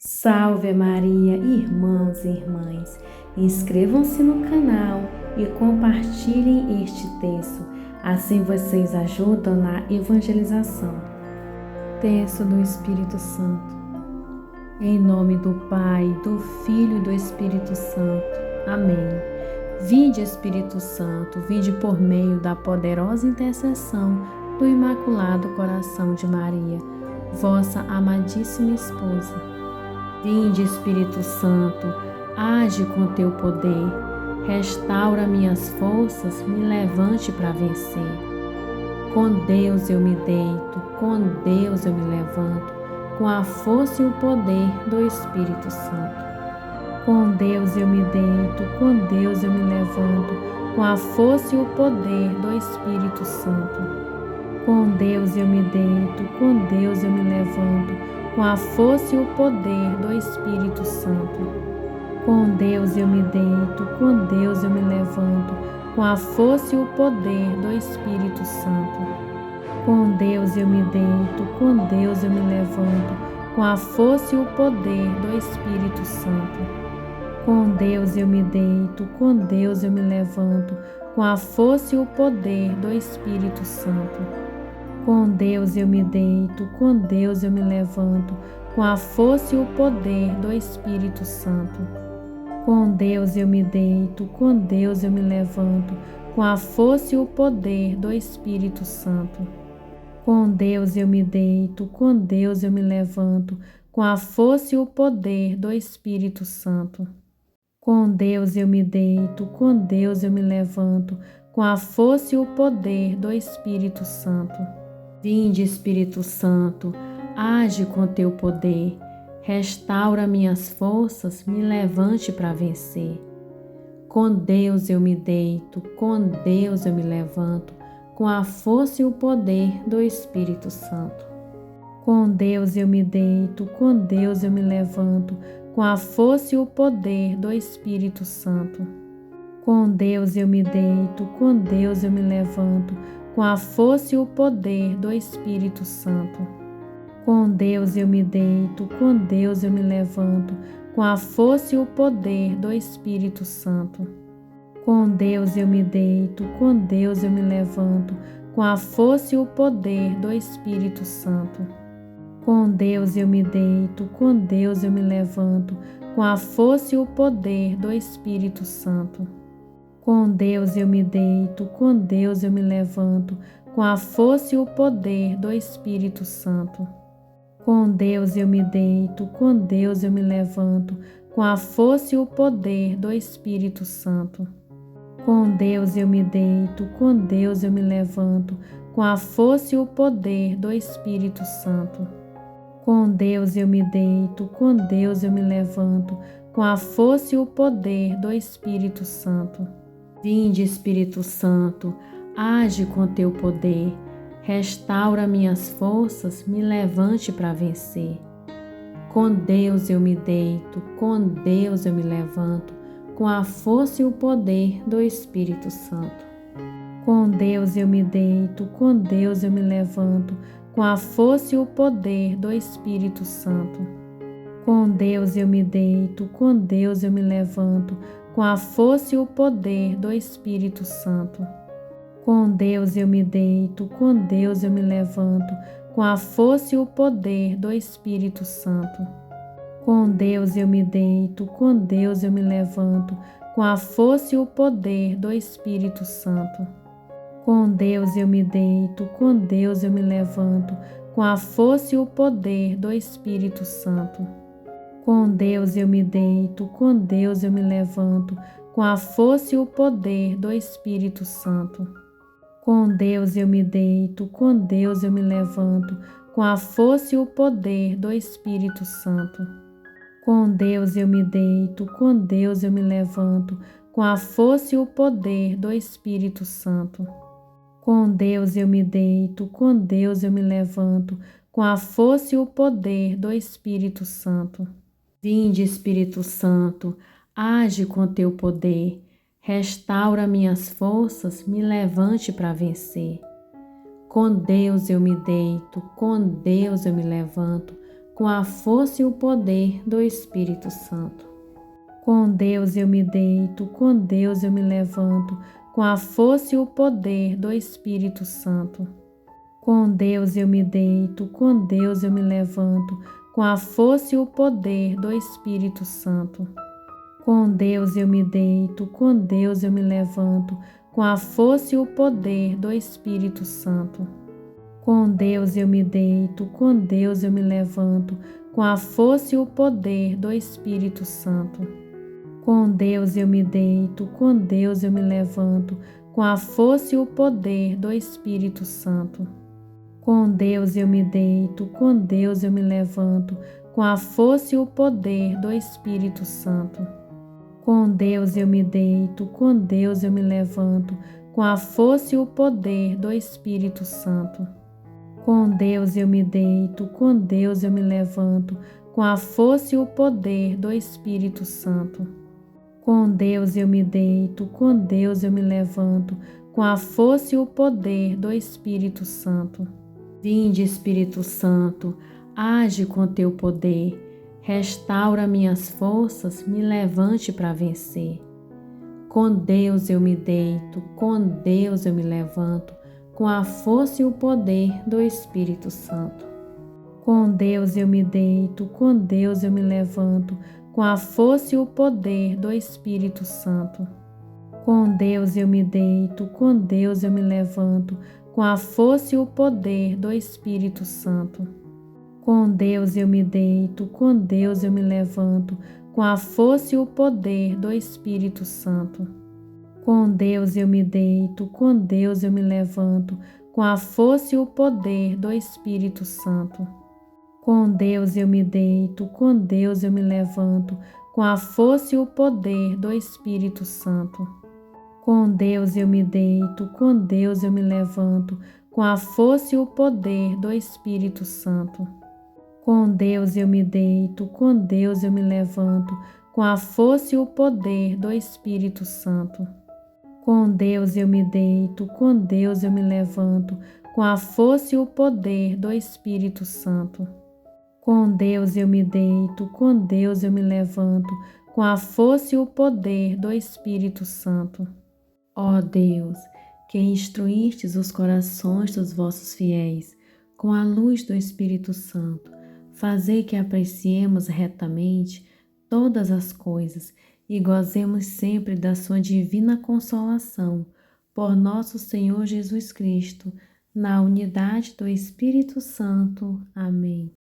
Salve Maria, irmãos e irmãs, inscrevam-se no canal e compartilhem este texto, assim vocês ajudam na evangelização. Texto do Espírito Santo. Em nome do Pai, do Filho e do Espírito Santo. Amém. Vinde, Espírito Santo, vinde por meio da poderosa intercessão do Imaculado Coração de Maria, vossa amadíssima esposa. Vinde, Espírito Santo, age com teu poder, restaura minhas forças, me levante para vencer. Com Deus eu me deito, com Deus eu me levanto, com a força e o poder do Espírito Santo. Com Deus eu me deito, com Deus eu me levanto, com a força e o poder do Espírito Santo. Com Deus eu me deito, com Deus eu me levanto, com a força e o poder do Espírito Santo. Com Deus eu me deito, com Deus eu me levanto, com a força e o poder do Espírito Santo. Com Deus eu me deito, com Deus eu me levanto, com a força e o poder do Espírito Santo. Com Deus eu me deito, com Deus eu me levanto, com a força e o poder do Espírito Santo. Com Deus eu me deito, com Deus eu me levanto, com a força e o poder do Espírito Santo. Com Deus eu me deito, com Deus eu me levanto, com a força e o poder do Espírito Santo. Com Deus eu me deito, com Deus eu me levanto, com a força e o poder do Espírito Santo. Com Deus eu me deito, com Deus eu me levanto, com a força e o poder do Espírito Santo. Vinde, Espírito Santo, age com teu poder, restaura minhas forças, me levante para vencer. Com Deus eu me deito, com Deus eu me levanto, com a força e o poder do Espírito Santo. Com Deus eu me deito, com Deus eu me levanto, com a força e o poder do Espírito Santo. Com Deus eu me deito, com Deus eu me levanto, com a força e o poder do Espírito Santo. Com Deus eu me deito, com Deus eu me levanto, com a força e o poder do Espírito Santo. Com Deus eu me deito, com Deus eu me levanto, com a força e o poder do Espírito Santo. Com Deus eu me deito, com Deus eu me levanto, com a força e o poder do Espírito Santo. Com Deus eu me deito, com Deus eu me levanto, com a força e o poder do Espírito Santo. Com Deus eu me deito, com Deus eu me levanto, com a força e o poder do Espírito Santo. Com Deus eu me deito, com Deus eu me levanto, com a força e o poder do Espírito Santo. Com Deus eu me deito, com Deus eu me levanto, com a força e o poder do Espírito Santo. Vinde, Espírito Santo, age com teu poder, restaura minhas forças, me levante para vencer. Com Deus eu me deito, com Deus eu me levanto, com a força e o poder do Espírito Santo. Com Deus eu me deito, com Deus eu me levanto, com a força e o poder do Espírito Santo. Com Deus eu me deito, com Deus eu me levanto, com a força e o poder do Espírito Santo. Com Deus eu me deito, com Deus eu me levanto, com a força e o poder do Espírito Santo. Com Deus eu me deito, com Deus eu me levanto, com a força e o poder do Espírito Santo. Com Deus eu me deito, com Deus eu me levanto, com a força e o poder do Espírito Santo. Com Deus eu me deito, com Deus eu me levanto, com a força e o poder do Espírito Santo. Com Deus eu me deito, com Deus eu me levanto, com a força e o poder do Espírito Santo. Com Deus eu me deito, com Deus eu me levanto, com a força e o poder do Espírito Santo. Com Deus eu me deito, com Deus eu me levanto, com a força e o poder do Espírito Santo. Vinde, Espírito Santo, age com teu poder, restaura minhas forças, me levante para vencer. Com Deus eu me deito, com Deus eu me levanto, com a força e o poder do Espírito Santo. Com Deus eu me deito, com Deus eu me levanto, com a força e o poder do Espírito Santo. Com Deus eu me deito, com Deus eu me levanto, com a força e o poder do Espírito Santo. Com Deus eu me deito, com Deus eu me levanto, com a força e o poder do Espírito Santo. Com Deus eu me deito, com Deus eu me levanto, com a força e o poder do Espírito Santo. Com Deus eu me deito, com Deus eu me levanto, com a força e o poder do Espírito Santo. Com Deus eu me deito, com Deus eu me levanto, com a força e o poder do Espírito Santo. Com Deus eu me deito, com Deus eu me levanto, com a força e o poder do Espírito Santo. Com Deus eu me deito, com Deus eu me levanto, com a força e o poder do Espírito Santo. Com Deus eu me deito, com Deus eu me levanto, com a força e o poder do Espírito Santo. Vinde, Espírito Santo, age com teu poder, restaura minhas forças, me levante para vencer. Com Deus eu me deito, com Deus eu me levanto, com a força e o poder do Espírito Santo. Com Deus eu me deito, com Deus eu me levanto, com a força e o poder do Espírito Santo. Com Deus eu me deito, com Deus eu me levanto, com a força e o poder do Espírito Santo. Com Deus eu me deito, com Deus eu me levanto, com a força e o poder do Espírito Santo. Com Deus eu me deito, com Deus eu me levanto, com a força e o poder do Espírito Santo. Com Deus eu me deito, com Deus eu me levanto, com a força e o poder do Espírito Santo. Com Deus eu me deito, com Deus eu me levanto, com a força e o poder do Espírito Santo. Com Deus eu me deito, com Deus eu me levanto, com a força e o poder do Espírito Santo. Com Deus eu me deito, com Deus eu me levanto, com a força e o poder do Espírito Santo. Com Deus eu me deito, com Deus eu me levanto, com a força e o poder do Espírito Santo. Ó Deus, que instruístes os corações dos vossos fiéis com a luz do Espírito Santo, fazei que apreciemos retamente todas as coisas e gozemos sempre da sua divina consolação, por nosso Senhor Jesus Cristo, na unidade do Espírito Santo. Amém.